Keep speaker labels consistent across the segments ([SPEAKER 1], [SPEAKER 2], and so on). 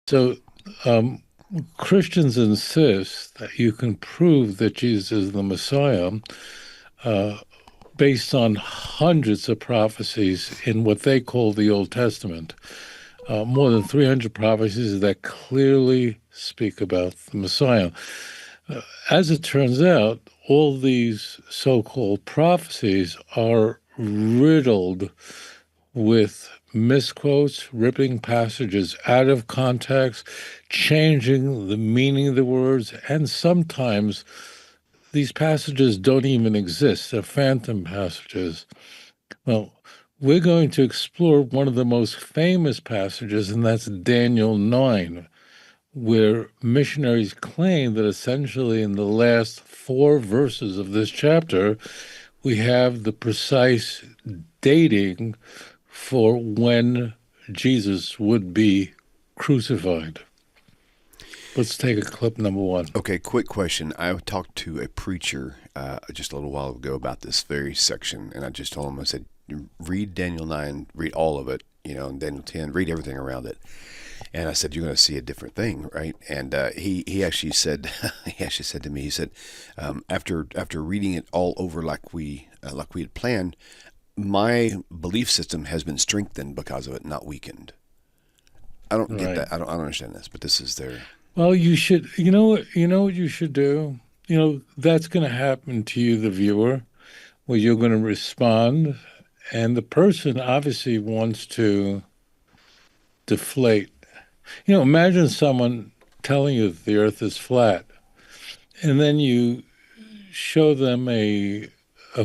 [SPEAKER 1] So um, Christians insist that you can prove that Jesus is the Messiah uh, based on hundreds of prophecies in what they call the Old Testament. More than 300 prophecies that clearly speak about the Messiah. As it turns out, all these so called prophecies are riddled with misquotes, ripping passages out of context, changing the meaning of the words, and sometimes these passages don't even exist. They're phantom passages. Well, we're going to explore one of the most famous passages, and that's Daniel 9, where missionaries claim that essentially in the last four verses of this chapter, we have the precise dating for when Jesus would be crucified. Let's take a clip number one.
[SPEAKER 2] Okay, quick question. I talked to a preacher just a little while ago about this very section, and I just told him, I said, read Daniel 9, read all of it, and Daniel 10, read everything around it. And I said, you're going to see a different thing, right? And he actually said, he actually said to me, he said, after reading it all over like we had planned, my belief system has been strengthened because of it, not weakened. I don't get
[SPEAKER 1] Right.
[SPEAKER 2] that. I don't understand this, but this is their.
[SPEAKER 1] Well, you should, you know what you should do? That's going to happen to you, the viewer, where you're going to respond, and the person obviously wants to deflate. Imagine someone telling you that the earth is flat, and then you show them a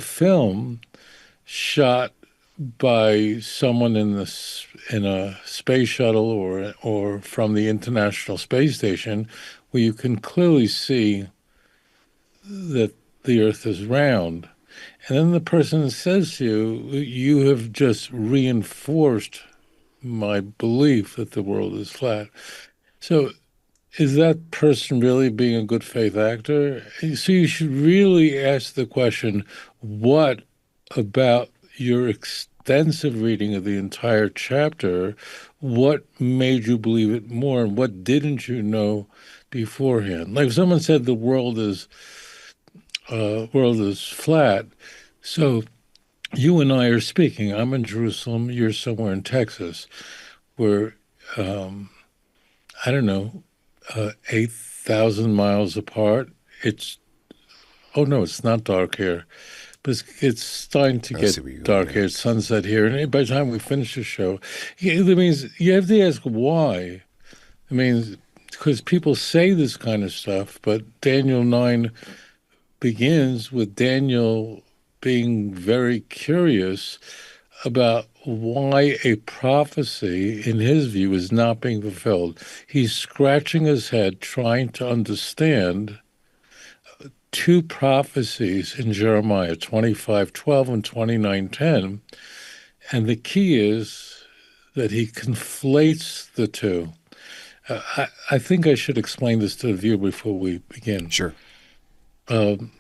[SPEAKER 1] film shot by someone in a space shuttle or from the International Space Station, where you can clearly see that the Earth is round. And then the person says to you, "You have just reinforced my belief that the world is flat." So is that person really being a good faith actor? So you should really ask the question, what about your extensive reading of the entire chapter, what made you believe it more and what didn't you know beforehand? Like if someone said the world is flat, so you and I are speaking. I'm in Jerusalem, you're somewhere in Texas, where um, I don't know, 8,000 miles apart. It's, oh no, it's not dark here, but it's starting to
[SPEAKER 2] I
[SPEAKER 1] get
[SPEAKER 2] see where you're going.
[SPEAKER 1] dark
[SPEAKER 2] Yeah.
[SPEAKER 1] here. It's sunset here. And by the time we finish the show, that means you have to ask why. I mean, because people say this kind of stuff, but Daniel 9 begins with Daniel being very curious about why a prophecy, in his view, is not being fulfilled. He's scratching his head trying to understand two prophecies in Jeremiah 25:12 and 29:10. And the key is that he conflates the two. I think I should explain this to the viewer before we begin.
[SPEAKER 2] Sure.
[SPEAKER 1] Um,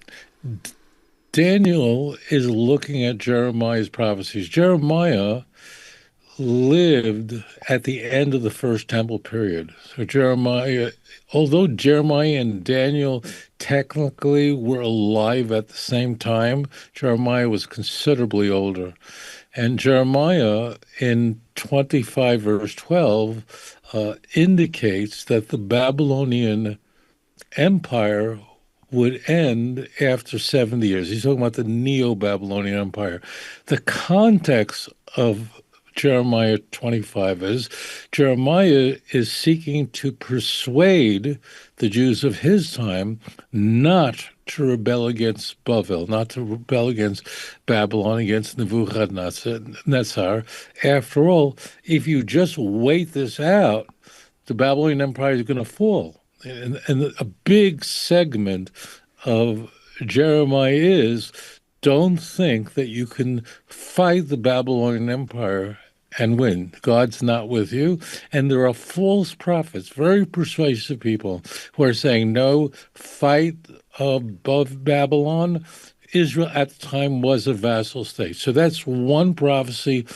[SPEAKER 1] Daniel is looking at Jeremiah's prophecies. Jeremiah lived at the end of the first temple period. So Jeremiah, although Jeremiah and Daniel technically were alive at the same time, Jeremiah was considerably older. And Jeremiah in 25 verse 12 indicates that the Babylonian Empire would end after 70 years. He's talking about the Neo-Babylonian Empire. The context of Jeremiah 25 is Jeremiah is seeking to persuade the Jews of his time not to rebel against Bavel, not to rebel against Babylon, against Nebuchadnezzar. After all, if you just wait this out, the Babylonian Empire is going to fall. And a big segment of Jeremiah is don't think that you can fight the Babylonian Empire and win. God's not with you. And there are false prophets, very persuasive people who are saying, no, fight above Babylon. Israel at the time was a vassal state. So that's one prophecy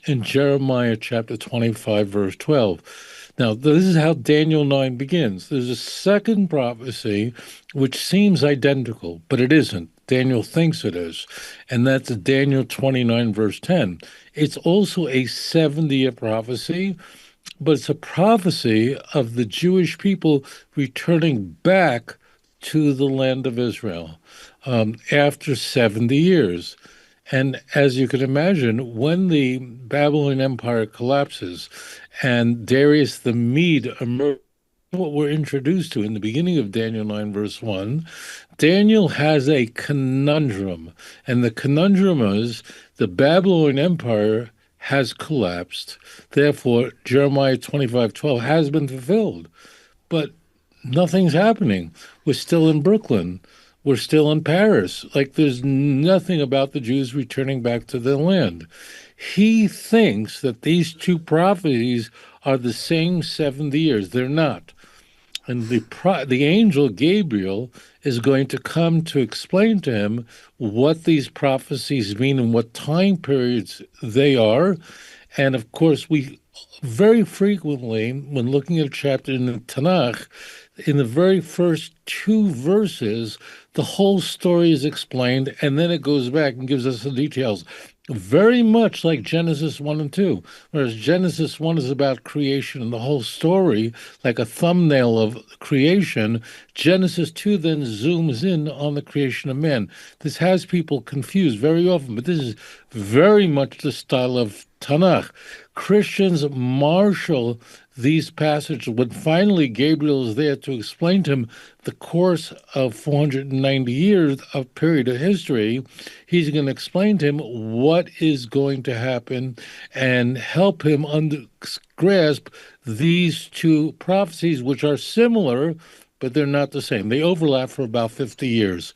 [SPEAKER 1] in Jeremiah chapter 25, verse 12. Now, this is how Daniel 9 begins. There's a second prophecy which seems identical, but it isn't. Daniel thinks it is, and that's Daniel 29, verse 10. It's also a 70-year prophecy, but it's a prophecy of the Jewish people returning back to the land of Israel after 70 years. And as you can imagine, when the Babylonian Empire collapses and Darius the Mede emerges, what we're introduced to in the beginning of Daniel 9, verse 1, Daniel has a conundrum. And the conundrum is the Babylonian Empire has collapsed. Therefore, Jeremiah 25:12 has been fulfilled. But nothing's happening. We're still in Brooklyn. We're still in Paris. Like there's nothing about the Jews returning back to their land. He thinks that these two prophecies are the same 70 years. They're not. And the angel Gabriel is going to come to explain to him what these prophecies mean and what time periods they are. And of course, we very frequently, when looking at a chapter in the TaNaCh, in the very first two verses, the whole story is explained, and then it goes back and gives us the details. Very much like Genesis 1 and 2, whereas Genesis 1 is about creation and the whole story, like a thumbnail of creation, Genesis 2 then zooms in on the creation of man. This has people confused very often, but this is very much the style of TaNaCh. Christians marshal these passages when finally Gabriel is there to explain to him the course of 490 years of period of history. He's going to explain to him what is going to happen and help him grasp these two prophecies, which are similar, but they're not the same. They overlap for about 50 years.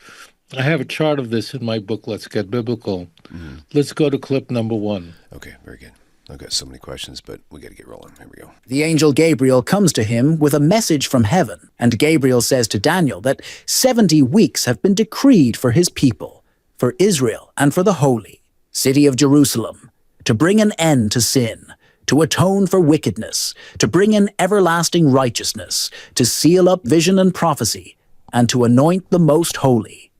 [SPEAKER 1] I have a chart of this in my book, Let's Get Biblical. Mm-hmm. Let's go to clip number 1.
[SPEAKER 2] Okay, very good. I've got so many questions, but we got to get rolling. Here we go.
[SPEAKER 3] The angel Gabriel comes to him with a message from heaven, and Gabriel says to Daniel that 70 weeks have been decreed for his people, for Israel and for the holy city of Jerusalem, to bring an end to sin, to atone for wickedness, to bring in everlasting righteousness, to seal up vision and prophecy, and to anoint the most holy.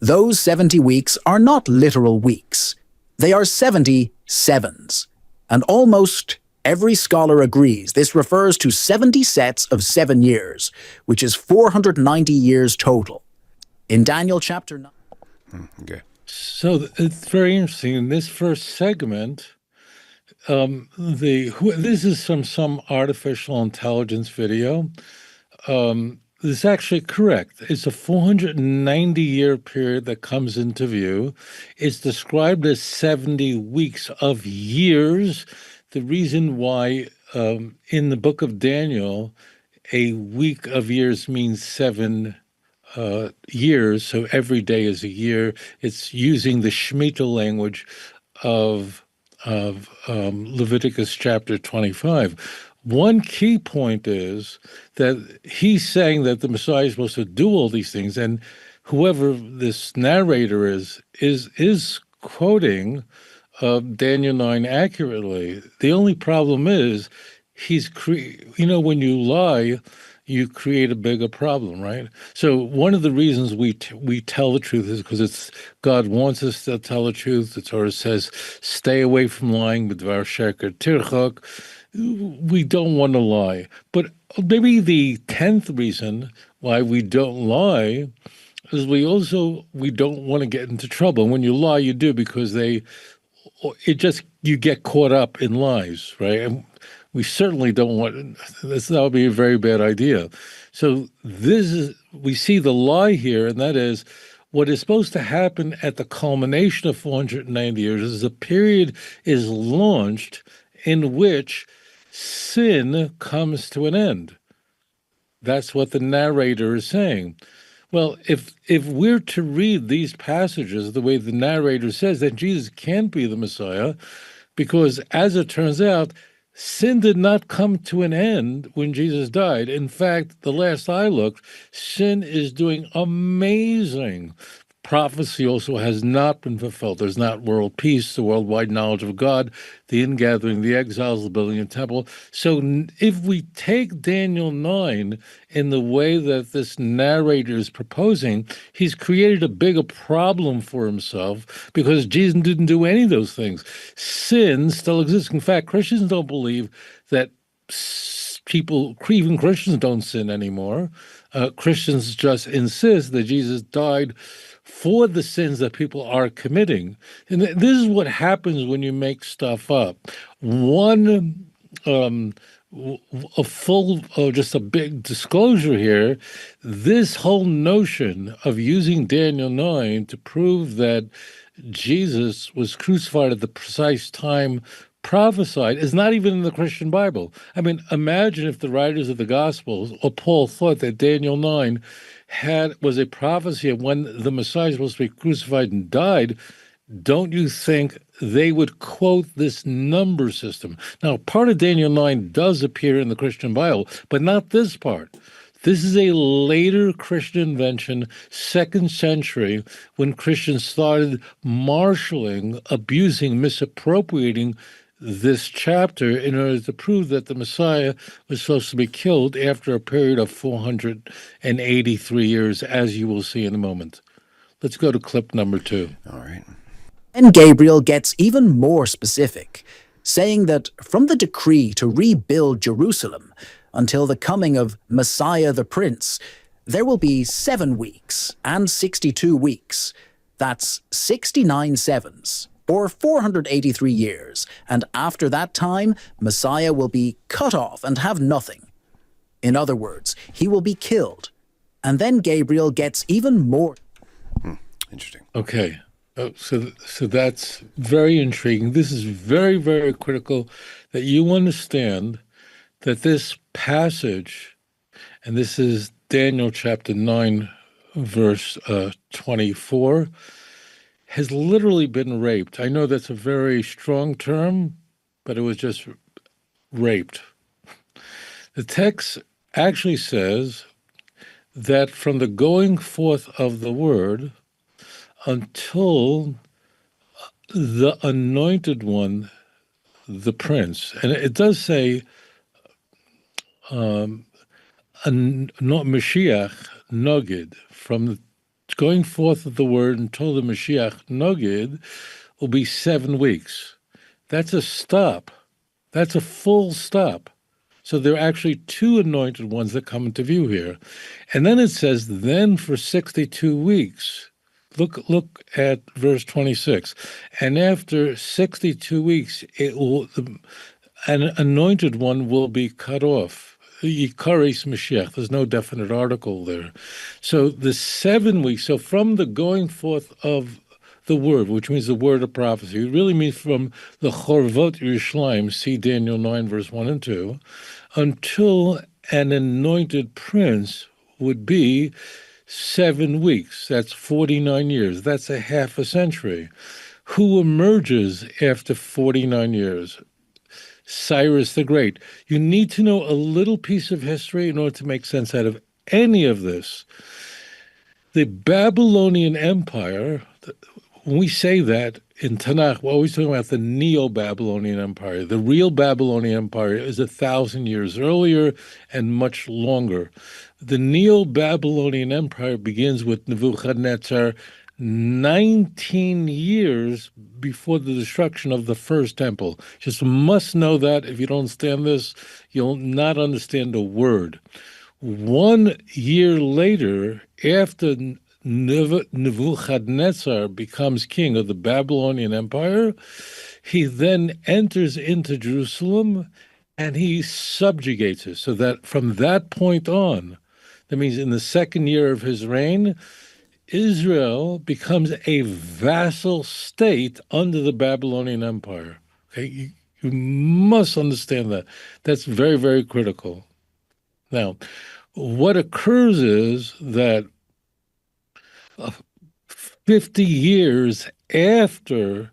[SPEAKER 3] Those 70 weeks are not literal weeks. They are 70 sevens. And almost every scholar agrees this refers to 70 sets of 7 years, which is 490 years total. In Daniel chapter 9...
[SPEAKER 2] Okay.
[SPEAKER 1] So it's very interesting. In this first segment, this is from some artificial intelligence video. This is actually correct. It's a 490-year period that comes into view. It's described as 70 weeks of years. The reason why in the book of Daniel, a week of years means 7 years, so every day is a year. It's using the Shemitah language of Leviticus chapter 25. One key point is that he's saying that the Messiah is supposed to do all these things, and whoever this narrator is quoting Daniel 9 accurately. The only problem is when you lie, you create a bigger problem, right? So one of the reasons we tell the truth is because God wants us to tell the truth. The Torah says, "Stay away from lying." B'dvar sheker tirchak. We don't want to lie. But maybe the 10th reason why we don't lie is we don't want to get into trouble. And when you lie, you do because you get caught up in lies, right? And we certainly don't want that would be a very bad idea. So we see the lie here, and that is what is supposed to happen at the culmination of 490 years is a period is launched in which sin comes to an end. That's what the narrator is saying. Well, if we're to read these passages the way the narrator says, then Jesus can't be the Messiah, because as it turns out, sin did not come to an end when Jesus died. In fact, the last I looked, sin is doing amazing prophecy also has not been fulfilled. There's not world peace, the worldwide knowledge of God, the ingathering, the exiles, the building of the temple. So if we take Daniel 9 in the way that this narrator is proposing, he's created a bigger problem for himself because Jesus didn't do any of those things. Sin still exists. In fact, Christians don't believe that people, even Christians, don't sin anymore. Christians just insist that Jesus died for the sins that people are committing. And this is what happens when you make stuff up. One, just a big disclosure here, this whole notion of using Daniel 9 to prove that Jesus was crucified at the precise time prophesied is not even in the Christian Bible. I mean, imagine if the writers of the Gospels or Paul thought that Daniel 9 was a prophecy of when the Messiah was supposed to be crucified and died. Don't you think they would quote this number system? Now, part of Daniel 9 does appear in the Christian Bible, but not this part. This is a later Christian invention, 2nd century, when Christians started marshaling, abusing, misappropriating this chapter in order to prove that the Messiah was supposed to be killed after a period of 483 years, as you will see in a moment. Let's go to clip number 2.
[SPEAKER 2] All right.
[SPEAKER 3] And Gabriel gets even more specific, saying that from the decree to rebuild Jerusalem until the coming of Messiah the Prince, there will be 7 weeks and 62 weeks. That's 69 sevens, or 483 years, and after that time, Messiah will be cut off and have nothing. In other words, he will be killed. And then Gabriel gets even more.
[SPEAKER 2] Interesting.
[SPEAKER 1] Okay. So that's very intriguing. This is very, very critical that you understand that this passage, and this is Daniel chapter 9, verse 24, has literally been raped. I know that's a very strong term, but it was just raped. The text actually says that from the going forth of the word until the anointed one, the prince, and it does say not Mashiach Nogid, from the going forth of the word until the Mashiach Nogid will be 7 weeks. That's a stop. That's a full stop. So there are actually 2 anointed ones that come into view here. And then it says, then for 62 weeks, look at verse 26. And after 62 weeks, an anointed one will be cut off. Yikaris Mashiach. There's no definite article there. So the 7 weeks, so from the going forth of the word, which means the word of prophecy, it really means from the Chorvot Yerushalayim, see Daniel 9, verse 1 and 2, until an anointed prince would be 7 weeks. That's 49 years. That's a half a century. Who emerges after 49 years? Cyrus the Great. You need to know a little piece of history in order to make sense out of any of this. The Babylonian Empire, when we say that in TaNaCh, we're always talking about the Neo-Babylonian Empire. The real Babylonian Empire is 1,000 years earlier and much longer. The Neo-Babylonian Empire begins with Nebuchadnezzar 19 years before the destruction of the first temple. Just must know that. If you don't understand this, you'll not understand a word. 1 year later, after Nebuchadnezzar becomes king of the Babylonian Empire, he then enters into Jerusalem and he subjugates it. So that from that point on, that means in the 2nd year of his reign, Israel becomes a vassal state under the Babylonian Empire. Okay, you must understand that. That's very, very critical. Now, what occurs is that 50 years after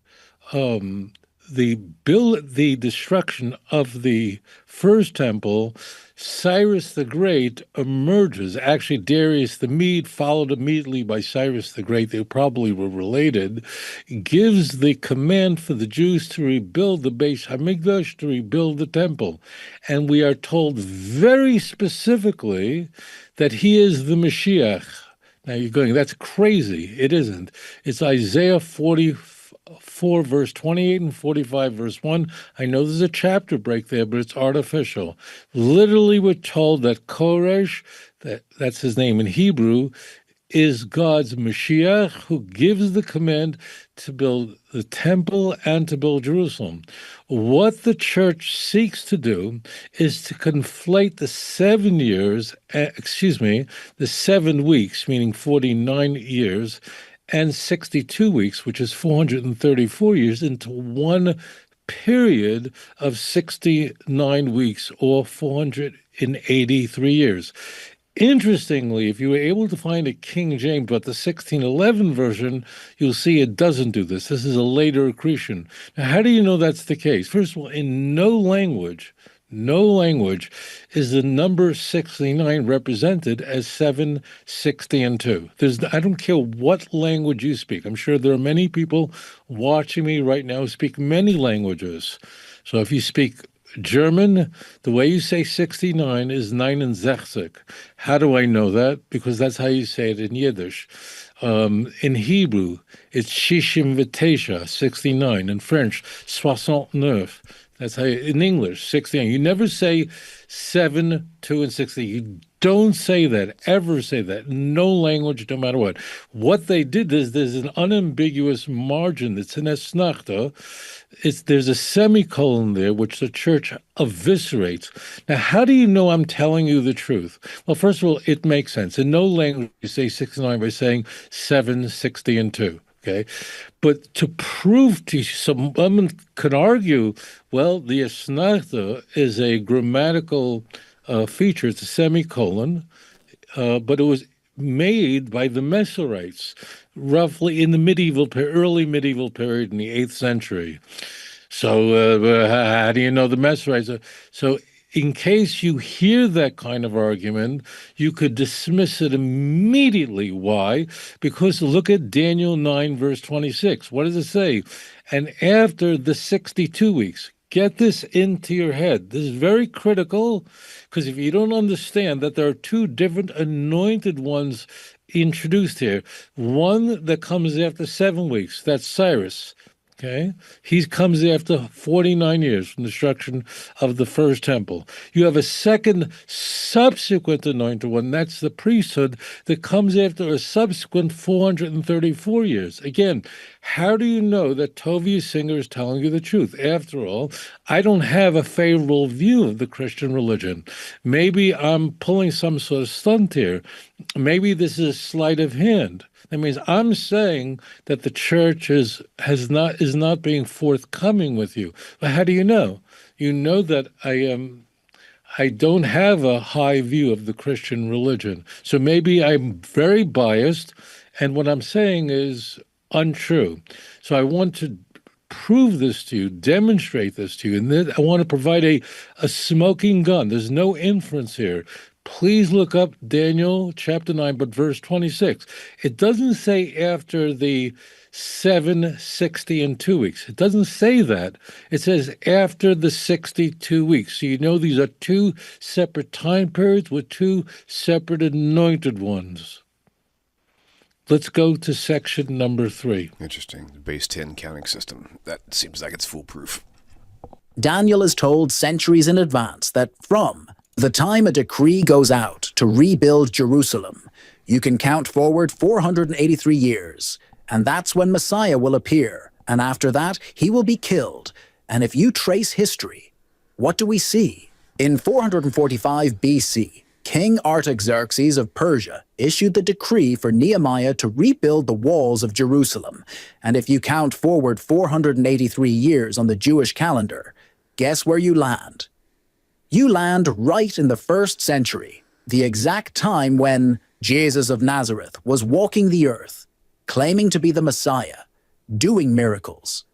[SPEAKER 1] the destruction of the first temple, Cyrus the Great emerges. Actually, Darius the Mede, followed immediately by Cyrus the Great, they probably were related, gives the command for the Jews to rebuild the Beis Hamikdash, to rebuild the temple. And we are told very specifically that he is the Mashiach. Now you're going, that's crazy. It isn't. It's Isaiah 44, verse 28 and 45, verse 1. I know there's a chapter break there, but it's artificial. Literally, we're told that Koresh, that's his name in Hebrew, is God's Mashiach, who gives the command to build the temple and to build Jerusalem. What the church seeks to do is to conflate the 7 years, the 7 weeks, meaning 49 years, and 62 weeks, which is 434 years, into one period of 69 weeks or 483 years. Interestingly, if you were able to find a King James, but the 1611 version, you'll see it doesn't do this. This is a later accretion. Now, how do you know that's the case? First of all, in no language is the number 69 represented as 7, 60, and 2. I don't care what language you speak. I'm sure there are many people watching me right now who speak many languages. So if you speak German, the way you say 69 is 69. How do I know that? Because that's how you say it in Yiddish. In Hebrew, it's 69. In French, 69. That's how in English, 69. You never say 7, 2, and 60. You don't say that, ever say that. No language, no matter what. What they did is there's an unambiguous margin that's in Esnachta. There's a semicolon there, which the church eviscerates. Now, how do you know I'm telling you the truth? Well, first of all, it makes sense. In no language, you say 69 by saying 7, 60, and 2. Okay, but to prove to someone could argue, well, the Esnachta is a grammatical feature. It's a semicolon, but it was made by the Masoretes, roughly in the early medieval period in the 8th century. So how do you know the Masoretes? So in case you hear that kind of argument, you could dismiss it immediately. Why? Because look at Daniel 9, verse 26. What does it say? And after the 62 weeks, get this into your head. This is very critical, because if you don't understand that there are two different anointed ones introduced here, one that comes after 7 weeks, that's Cyrus. Okay, he comes after 49 years from the destruction of the first temple. You have a second subsequent anointed one, that's the priesthood, that comes after a subsequent 434 years. Again, how do you know that Tovia Singer is telling you the truth? After all, I don't have a favorable view of the Christian religion. Maybe I'm pulling some sort of stunt here. Maybe this is a sleight of hand. That means I'm saying that the church is not being forthcoming with you. But how do you know? You know that I don't have a high view of the Christian religion. So maybe I'm very biased, and what I'm saying is untrue. So I want to prove this to you, demonstrate this to you, and then I want to provide a smoking gun. There's no inference here. Please look up Daniel chapter 9, but verse 26. It doesn't say after the 7, 60, and 2 weeks. It doesn't say that. It says after the 62 weeks. So you know these are two separate time periods with two separate anointed ones. Let's go to section number 3.
[SPEAKER 2] Interesting. The base 10 counting system. That seems like it's foolproof.
[SPEAKER 3] Daniel is told centuries in advance that from the time a decree goes out to rebuild Jerusalem, you can count forward 483 years, and that's when Messiah will appear, and after that, he will be killed. And if you trace history, what do we see? In 445 BC, King Artaxerxes of Persia issued the decree for Nehemiah to rebuild the walls of Jerusalem, and if you count forward 483 years on the Jewish calendar, guess where you land? You land right in the 1st century, the exact time when Jesus of Nazareth was walking the earth, claiming to be the Messiah, doing miracles.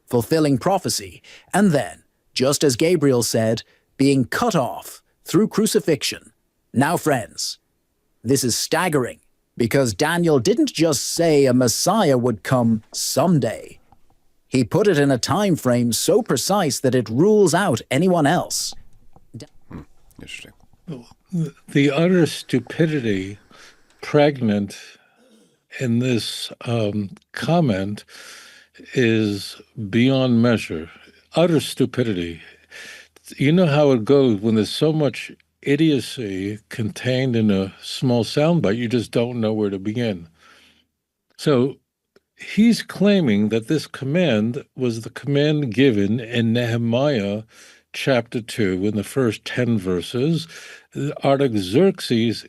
[SPEAKER 3] fulfilling prophecy, and then, just as Gabriel said, being cut off through crucifixion. Now, friends, this is staggering, because Daniel didn't just say a Messiah would come someday. He put it in a time frame so precise that it rules out anyone else.
[SPEAKER 2] Interesting.
[SPEAKER 1] The utter stupidity pregnant in this comment is beyond measure. Utter stupidity. You know how it goes when there's so much idiocy contained in a small soundbite, you just don't know where to begin. So he's claiming that this command was the command given in Nehemiah chapter 2 in the first 10 verses. Artaxerxes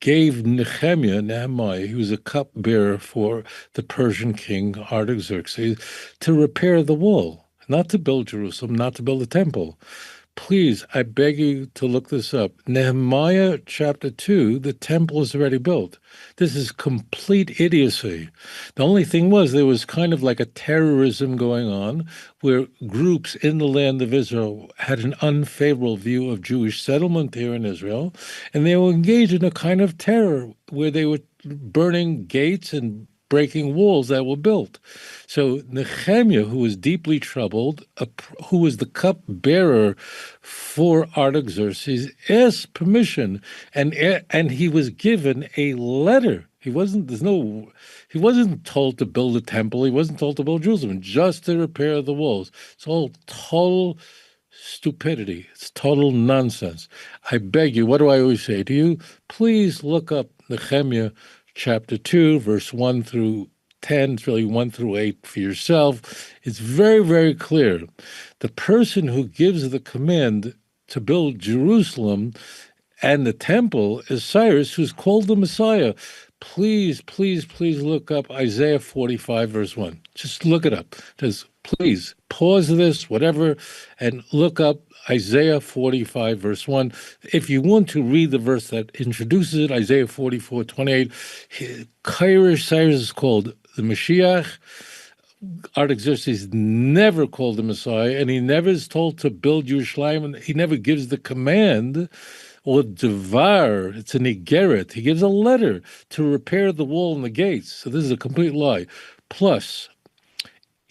[SPEAKER 1] gave Nehemiah, who was a cupbearer for the Persian king Artaxerxes, to repair the wall, not to build Jerusalem, not to build a temple. Please, I beg you to look this up. Nehemiah chapter 2, the temple is already built. This is complete idiocy. The only thing was there was kind of like a terrorism going on where groups in the land of Israel had an unfavorable view of Jewish settlement here in Israel, and they were engaged in a kind of terror where they were burning gates and breaking walls that were built. So Nehemiah, who was deeply troubled, who was the cupbearer for Artaxerxes, asked permission, and he was given a letter. He wasn't told to build a temple. He wasn't told to build Jerusalem, just to repair the walls. It's all total stupidity. It's total nonsense. I beg you, what do I always say to you? Please look up Nehemiah chapter 2, verse 1 through 10, it's really 1 through 8 for yourself. It's very, very clear. The person who gives the command to build Jerusalem and the temple is Cyrus, who's called the Messiah. Please, please, please look up Isaiah 45, verse 1. Just look it up. Just please pause this, whatever, and look up Isaiah 45, verse 1. If you want to read the verse that introduces it, Isaiah 44, 28, Cyrus is called the Mashiach. Artaxerxes never called the Messiah, and he never is told to build Yerushalayim, and he never gives the command or devar. It's an igeret. He gives a letter to repair the wall and the gates. So this is a complete lie. Plus,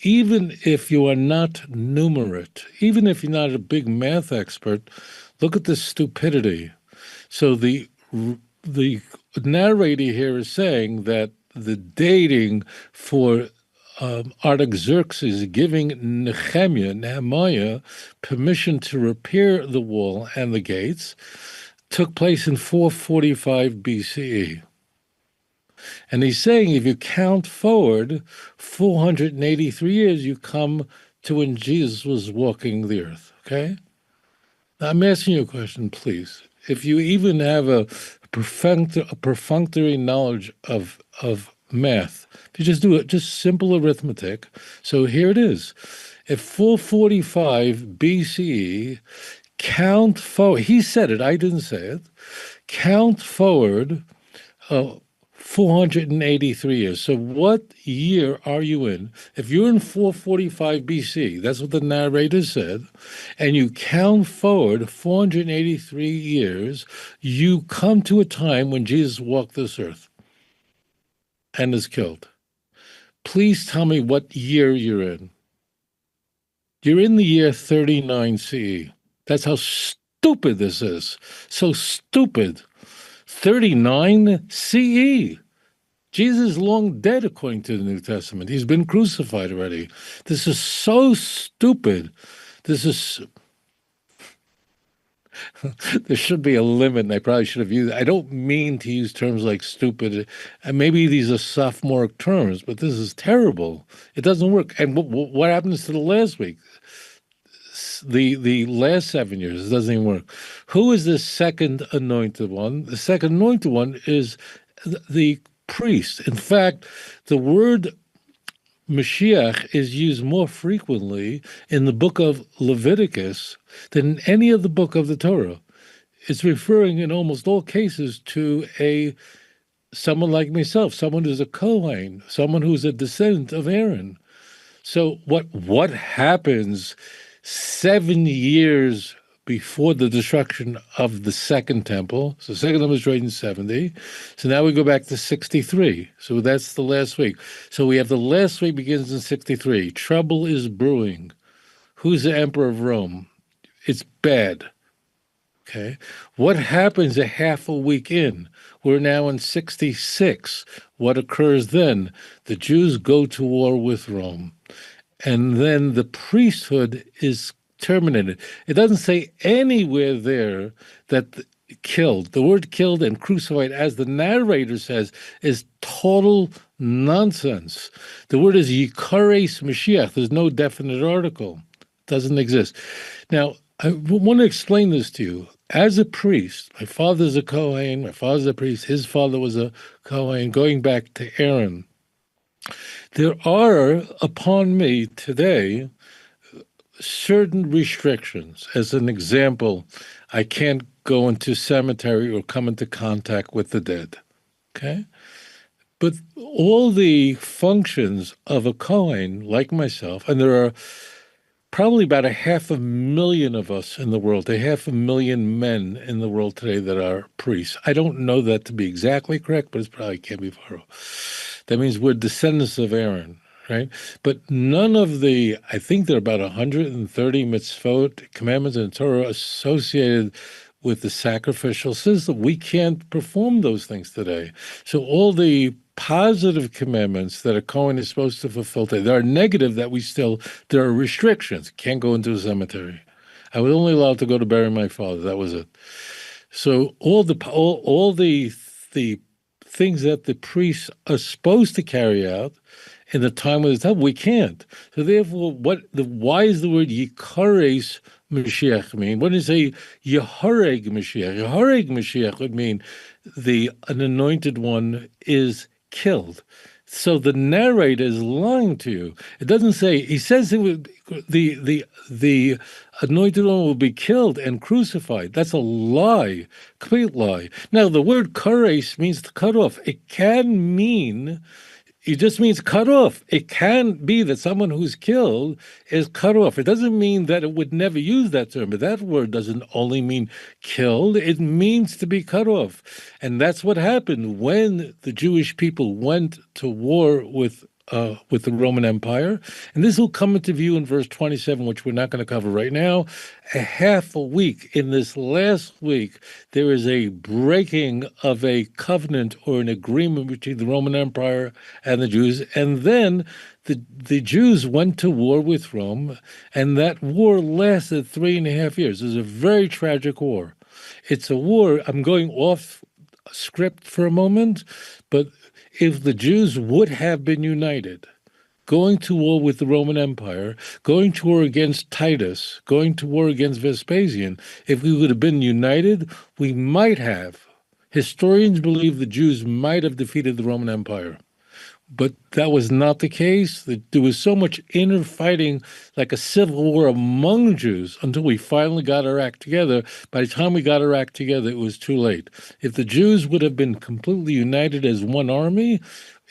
[SPEAKER 1] even if you are not numerate, even if you're not a big math expert, look at the stupidity. So the narrator here is saying that the dating for Artaxerxes giving Nehemiah permission to repair the wall and the gates took place in 445 BCE. And he's saying if you count forward 483 years, you come to when Jesus was walking the earth, okay? Now, I'm asking you a question, please. If you even have a perfunctory knowledge of math, if you just do it, just simple arithmetic. So here it is. At 445 BCE, count forward, he said it, I didn't say it, count forward 483 years. So what year are you in? If you're in 445 BC, that's what the narrator said, and you count forward 483 years, you come to a time when Jesus walked this earth and is killed. Please tell me what year you're in. You're in the year 39 CE. That's how stupid this is. So stupid. 39 CE. Jesus is long dead according to the New Testament. He's been crucified already. This is so stupid. This is... There should be a limit, and I probably should have used it. I don't mean to use terms like stupid, and maybe these are sophomoric terms, but this is terrible. It doesn't work. And what happens to the last week? The last 7 years, it doesn't even work. Who is the second anointed one? The second anointed one is the priest. In fact, the word Mashiach is used more frequently in the book of Leviticus than in any other book of the Torah. It's referring in almost all cases to someone like myself, someone who's a Kohen, someone who's a descendant of Aaron. So what happens 7 years before the destruction of the second temple? So the second temple was destroyed in 70. So now we go back to 63. So that's the last week. So we have the last week begins in 63. Trouble is brewing. Who's the emperor of Rome? It's bad. Okay. What happens a half a week in? We're now in 66. What occurs then? The Jews go to war with Rome. And then the priesthood is terminated. It doesn't say anywhere there that killed. The word killed and crucified, as the narrator says, is total nonsense. The word is Yikares Mashiach. There's no definite article. It doesn't exist. Now, I want to explain this to you. As a priest, my father's a Kohen, my father's a priest, his father was a Kohen, going back to Aaron. There are, upon me today, certain restrictions. As an example, I can't go into cemetery or come into contact with the dead, okay? But all the functions of a Kohen, like myself, and there are probably about 500,000 of us in the world, 500,000 men in the world today that are priests. I don't know that to be exactly correct, but it probably can't be far off. That means we're descendants of Aaron, right? But none of the, I think there are about 130 mitzvot, commandments in Torah associated with the sacrificial system. We can't perform those things today. So all the positive commandments that a Kohen is supposed to fulfill today, there are negative that there are restrictions. Can't go into a cemetery. I was only allowed to go to bury my father. That was it. So all the things that the priests are supposed to carry out in the time of the temple, we can't. So therefore, why is the word Yikares Mashiach mean? What does it say Yehareg Mashiach? Yehareg Mashiach would mean an anointed one is killed. So the narrator is lying to you. It doesn't say, he says the anointed one will be killed and crucified. That's a lie, complete lie. Now, the word kares means to cut off. It just means cut off. It can be that someone who's killed is cut off. It doesn't mean that it would never use that term, but that word doesn't only mean killed. It means to be cut off. And that's what happened when the Jewish people went to war with the Roman Empire. And this will come into view in verse 27, which we're not going to cover right now. A half a week, in this last week, there is a breaking of a covenant or an agreement between the Roman Empire and the Jews. And then the Jews went to war with Rome, and that war lasted 3.5 years. It was a very tragic war. It's a war, I'm going off script for a moment, but if the Jews would have been united, going to war with the Roman Empire, going to war against Titus, going to war against Vespasian, if we would have been united, we might have. Historians believe the Jews might have defeated the Roman Empire. But that was not the case. There was so much inner fighting, like a civil war among Jews, until we finally got our act together. By the time we got our act together, it was too late. If the Jews would have been completely united as one army,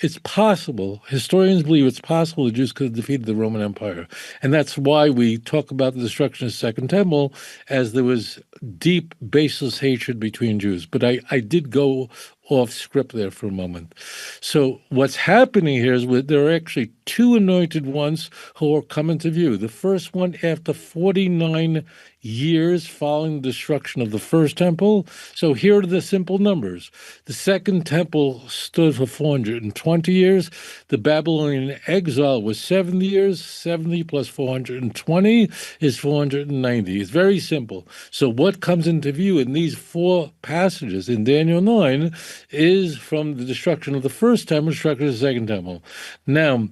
[SPEAKER 1] it's possible. Historians believe it's possible the Jews could have defeated the Roman Empire. And that's why we talk about the destruction of the Second Temple, as there was deep, baseless hatred between Jews. But I did go off script there for a moment. So what's happening here is there are actually two anointed ones who are coming to view. The first one after 49 years following the destruction of the first temple. So here are the simple numbers. The second temple stood for 420 years. The Babylonian exile was 70 years. 70 plus 420 is 490. It's very simple. So what comes into view in these four passages in Daniel 9 is from the destruction of the first temple, destruction of the second temple. Now,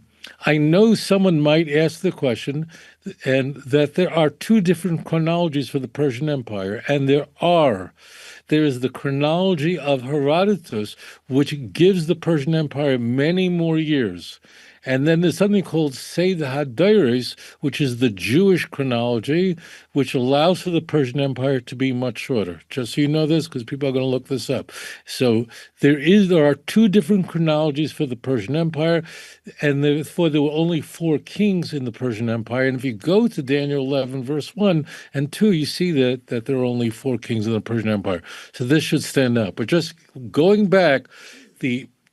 [SPEAKER 1] I know someone might ask the question, and that there are two different chronologies for the Persian Empire, and there are. There is the chronology of Herodotus, which gives the Persian Empire many more years. And then there's something called Seder HaDairos, which is the Jewish chronology, which allows for the Persian Empire to be much shorter. Just so you know this, because people are going to look this up. So there are two different chronologies for the Persian Empire, and therefore there were only 4 kings in the Persian Empire. And if you go to Daniel 11, verse 1 and 2, you see that there are only 4 kings in the Persian Empire. So this should stand out. But just going back,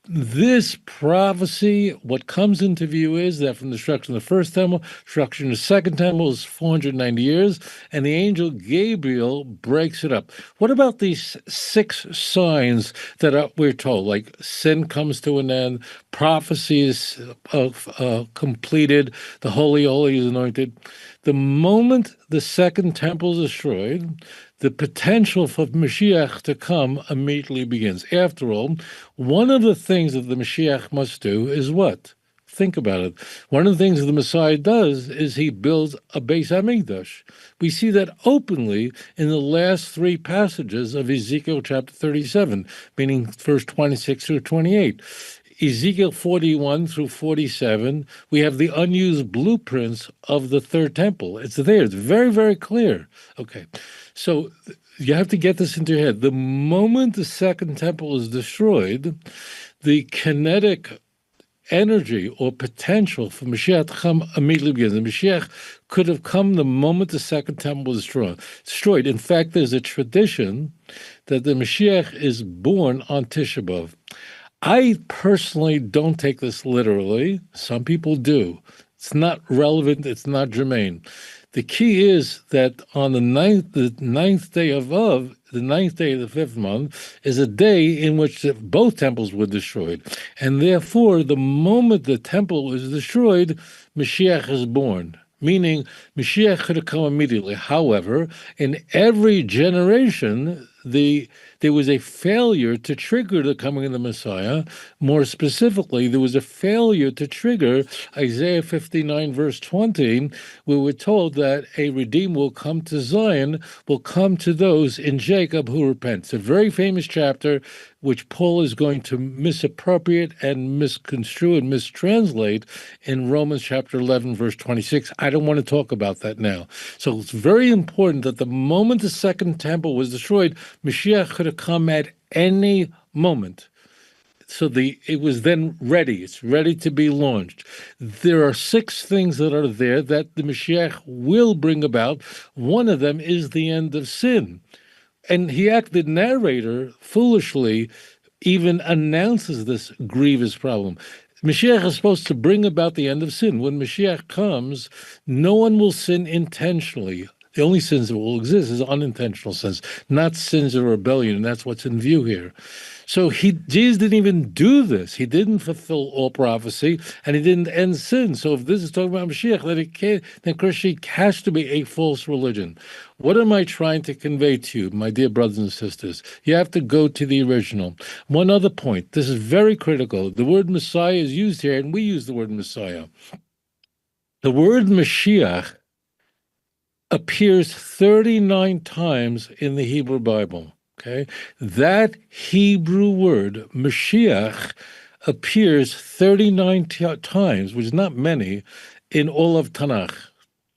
[SPEAKER 1] this prophecy, what comes into view is that from the destruction of the first temple, destruction of the second temple is 490 years, and the angel Gabriel breaks it up. What about these 6 signs that we're told, like sin comes to an end, prophecy is completed, the Holy Holy is anointed? The moment the second temple is destroyed, the potential for Mashiach to come immediately begins. After all, one of the things that the Mashiach must do is what? Think about it. One of the things that the Messiah does is he builds a Beis Hamikdash. We see that openly in the last 3 passages of Ezekiel chapter 37, meaning verse 26 through 28. Ezekiel 41 through 47, we have the unused blueprints of the third temple. It's there. It's very, very clear. Okay. So you have to get this into your head. The moment the second temple is destroyed, the kinetic energy or potential for Mashiach to come immediately begins. The Mashiach could have come the moment the second temple was destroyed. In fact, there's a tradition that the Mashiach is born on Tisha B'Av. I personally don't take this literally. Some people do. It's not relevant. It's not germane. The key is that on the ninth day of Av, the 9th day of the 5th month, is a day in which both temples were destroyed. And therefore, the moment the temple is destroyed, Mashiach is born. Meaning, Mashiach could have come immediately. However, in every generation, there was a failure to trigger the coming of the Messiah. More specifically, there was a failure to trigger Isaiah 59, verse 20, where we're told that a Redeemer will come to Zion, will come to those in Jacob who repent. It's a very famous chapter, which Paul is going to misappropriate and misconstrue and mistranslate in Romans chapter 11, verse 26. I don't want to talk about that now. So it's very important that the moment the second temple was destroyed, Mashiach could have come at any moment. So it was then ready. It's ready to be launched. There are 6 things that are there that the Mashiach will bring about. One of them is the end of sin. And the narrator, foolishly, even announces this grievous problem. Mashiach is supposed to bring about the end of sin. When Mashiach comes, no one will sin intentionally. The only sins that will exist is unintentional sins, not sins of rebellion, and that's what's in view here. So Jesus didn't even do this. He didn't fulfill all prophecy, and he didn't end sin. So if this is talking about Mashiach, then Christianity has to be a false religion. What am I trying to convey to you, my dear brothers and sisters? You have to go to the original. One other point. This is very critical. The word Messiah is used here, and we use the word Messiah. The word Mashiach appears 39 times in the Hebrew Bible. Okay, that Hebrew word Mashiach appears 39 times, which is not many, in all of TaNaCh.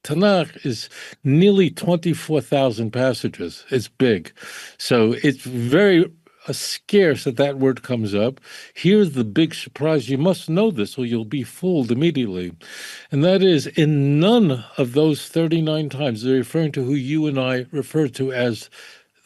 [SPEAKER 1] TaNaCh is nearly 24,000 passages. It's big, so it's very scarce that word comes up. Here's the big surprise. You must know this or you'll be fooled immediately. And that is, in none of those 39 times, they're referring to who you and I refer to as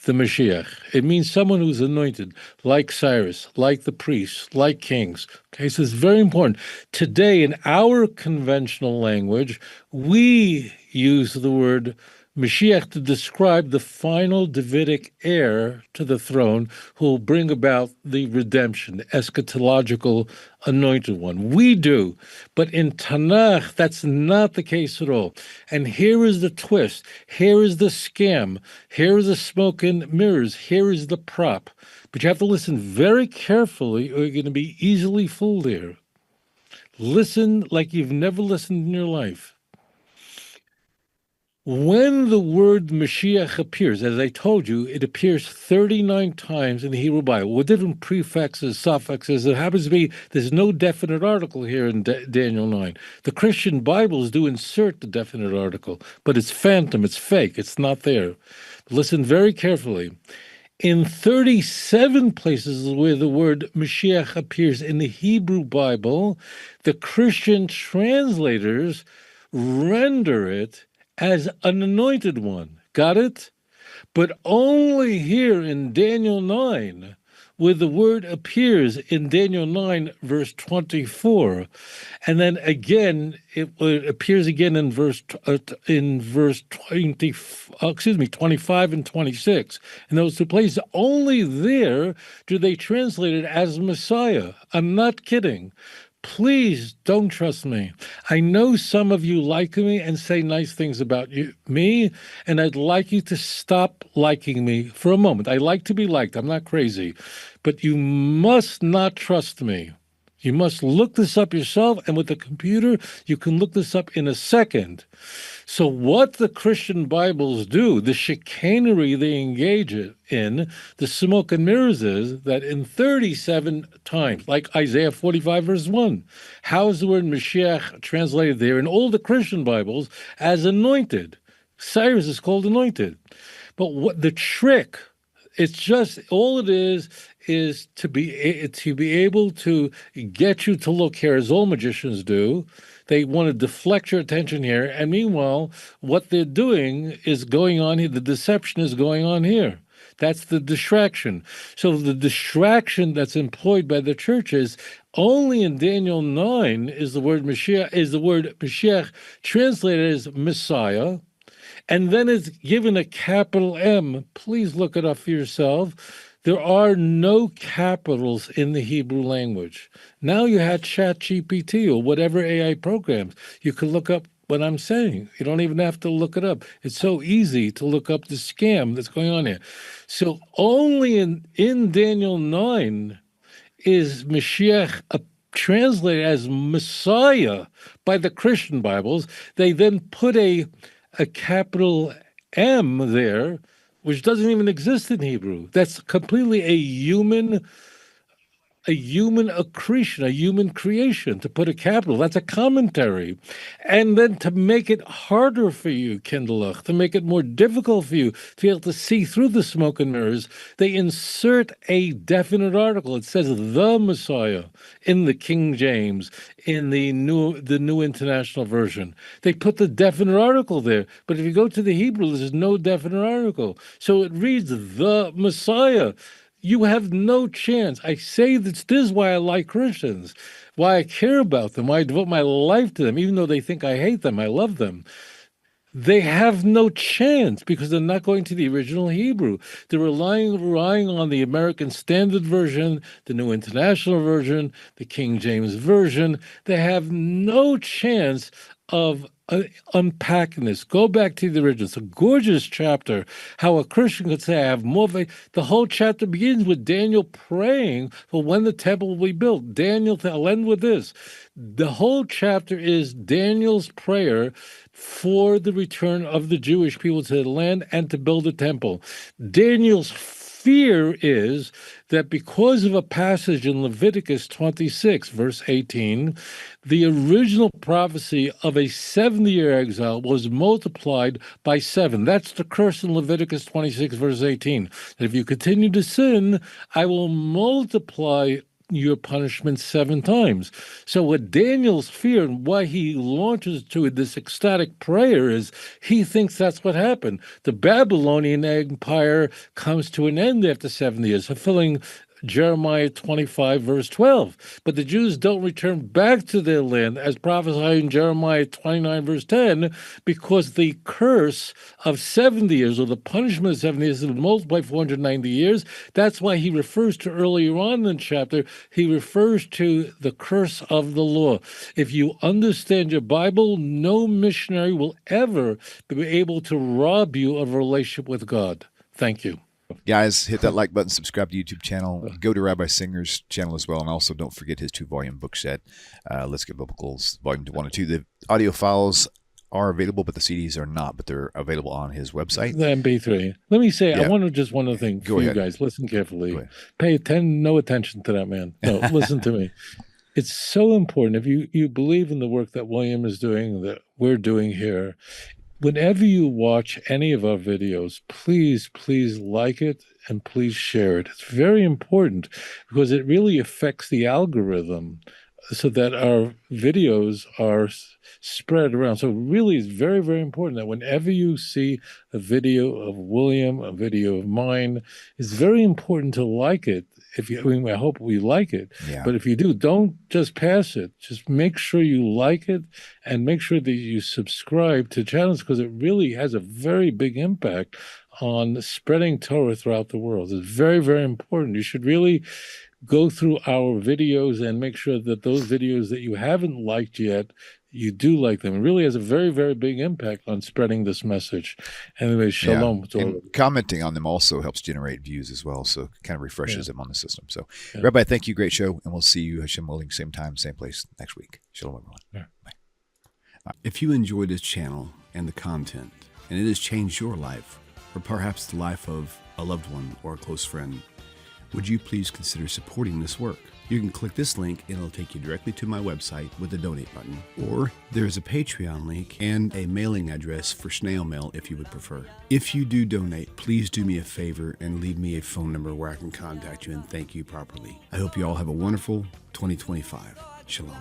[SPEAKER 1] the Mashiach. It means someone who's anointed, like Cyrus, like the priests, like kings. Okay, so it's very important. Today, in our conventional language, we use the word Mashiach to describe the final Davidic heir to the throne who will bring about the redemption, the eschatological anointed one. We do. But in TaNaCh, that's not the case at all. And here is the twist. Here is the scam. Here is the smoke and mirrors. Here is the prop. But you have to listen very carefully or you're going to be easily fooled here. Listen like you've never listened in your life. When the word Mashiach appears, as I told you, it appears 39 times in the Hebrew Bible with different prefixes, suffixes. It happens to be there's no definite article here in Daniel 9. The Christian Bibles do insert the definite article, but it's phantom, it's fake, it's not there. Listen very carefully. In 37 places where the word Mashiach appears in the Hebrew Bible, the Christian translators render it as an anointed one. Got it? But only here in Daniel 9, where the word appears in Daniel 9, verse 24, and then again it appears again in verse 25 and 26. In those two places, only there do they translate it as Messiah. I'm not kidding. Please don't trust me. I know some of you like me and say nice things about me, and I'd like you to stop liking me for a moment. I like to be liked. I'm not crazy. But you must not trust me. You must look this up yourself, and with the computer, you can look this up in a second. So what the Christian Bibles do, the chicanery they engage in, the smoke and mirrors, is that in 37 times, like Isaiah 45, verse 1, how is the word Mashiach translated there in all the Christian Bibles as anointed? Cyrus is called anointed. But what the trick, it's just, all it is to be able to get you to look here, as all magicians do. They want to deflect your attention here, and meanwhile, what they're doing is going on here. The deception is going on here. That's the distraction. So the distraction that's employed by the church is only in Daniel 9 is the word Mashiach translated as Messiah, and then it's given a capital M. Please look it up for yourself. There are no capitals in the Hebrew language. Now you had ChatGPT or whatever AI programs. You can look up what I'm saying. You don't even have to look it up. It's so easy to look up the scam that's going on here. So only in Daniel 9 is Mashiach translated as Messiah by the Christian Bibles. They then put a capital M there, which doesn't even exist in Hebrew. That's completely a human accretion, a human creation, to put a capital. That's a commentary. And then to make it harder for you, Kinderlach, to make it more difficult for you to be able to see through the smoke and mirrors, they insert a definite article. It says the Messiah in the King James, in the New International Version. They put the definite article there. But if you go to the Hebrew, there's no definite article. So it reads the Messiah. You have no chance. I say this is why I like Christians, why I care about them, why I devote my life to them, even though they think I hate them, I love them. They have no chance because they're not going to the original Hebrew. They're relying on the American Standard Version, the New International Version, the King James Version. They have no chance of unpacking this. Go back to the original. It's a gorgeous chapter, how a Christian could say, I have more faith. The whole chapter begins with Daniel praying for when the temple will be built. I'll end with this. The whole chapter is Daniel's prayer for the return of the Jewish people to the land and to build a temple. Daniel's fear is that because of a passage in Leviticus 26, verse 18, the original prophecy of a 70-year exile was multiplied by 7. That's the curse in Leviticus 26, verse 18. That if you continue to sin, I will multiply your punishment 7 times. So what Daniel's fear and why he launches to this ecstatic prayer is he thinks that's what happened. The Babylonian Empire comes to an end after 70 years, fulfilling Jeremiah 25, verse 12. But the Jews don't return back to their land as prophesied in Jeremiah 29, verse 10, because the curse of 70 years, or the punishment of 70 years, is multiplied 490 years. That's why he refers to earlier on in the chapter, he refers to the curse of the law. If you understand your Bible, no missionary will ever be able to rob you of a relationship with God. Thank you.
[SPEAKER 2] Guys, hit that like button, subscribe to the YouTube channel, go to Rabbi Singer's channel as well, and also don't forget his 2-volume book set, Let's Get Biblicals, Volume 1 and 2. The audio files are available, but the CDs are not, but they're available on his website.
[SPEAKER 1] The MP3. Let me say,
[SPEAKER 2] Yeah.
[SPEAKER 1] I want to just one other thing
[SPEAKER 2] Go
[SPEAKER 1] for
[SPEAKER 2] ahead.
[SPEAKER 1] you guys. Listen carefully.
[SPEAKER 2] Go ahead.
[SPEAKER 1] Pay no attention to that man. No, listen to me. It's so important. If you believe in the work that William is doing, that we're doing here, whenever you watch any of our videos, please like it and please share it. It's very important because it really affects the algorithm so that our videos are spread around. So really it's very, very important that whenever you see a video of William, a video of mine, it's very important to like it. I hope we like it.
[SPEAKER 2] Yeah.
[SPEAKER 1] But if you do, don't just pass it. Just make sure you like it and make sure that you subscribe to channels because it really has a very big impact on spreading Torah throughout the world. It's very, very important. You should really go through our videos and make sure that those videos that you haven't liked yet, you do like them. It really has a very, very big impact on spreading this message. Anyway, shalom.
[SPEAKER 2] Yeah. And commenting on them also helps generate views as well, so it kind of refreshes them on the system. So,
[SPEAKER 1] Yeah.
[SPEAKER 2] Rabbi, thank you. Great show, and we'll see you, Hashem willing, same time, same place next week. Shalom, everyone.
[SPEAKER 1] Yeah.
[SPEAKER 2] Bye.
[SPEAKER 4] If you enjoy this channel and the content, and it has changed your life, or perhaps the life of a loved one or a close friend, would you please consider supporting this work? You can click this link and it'll take you directly to my website with the donate button. Or there's a Patreon link and a mailing address for snail mail if you would prefer. If you do donate, please do me a favor and leave me a phone number where I can contact you and thank you properly. I hope you all have a wonderful 2025. Shalom.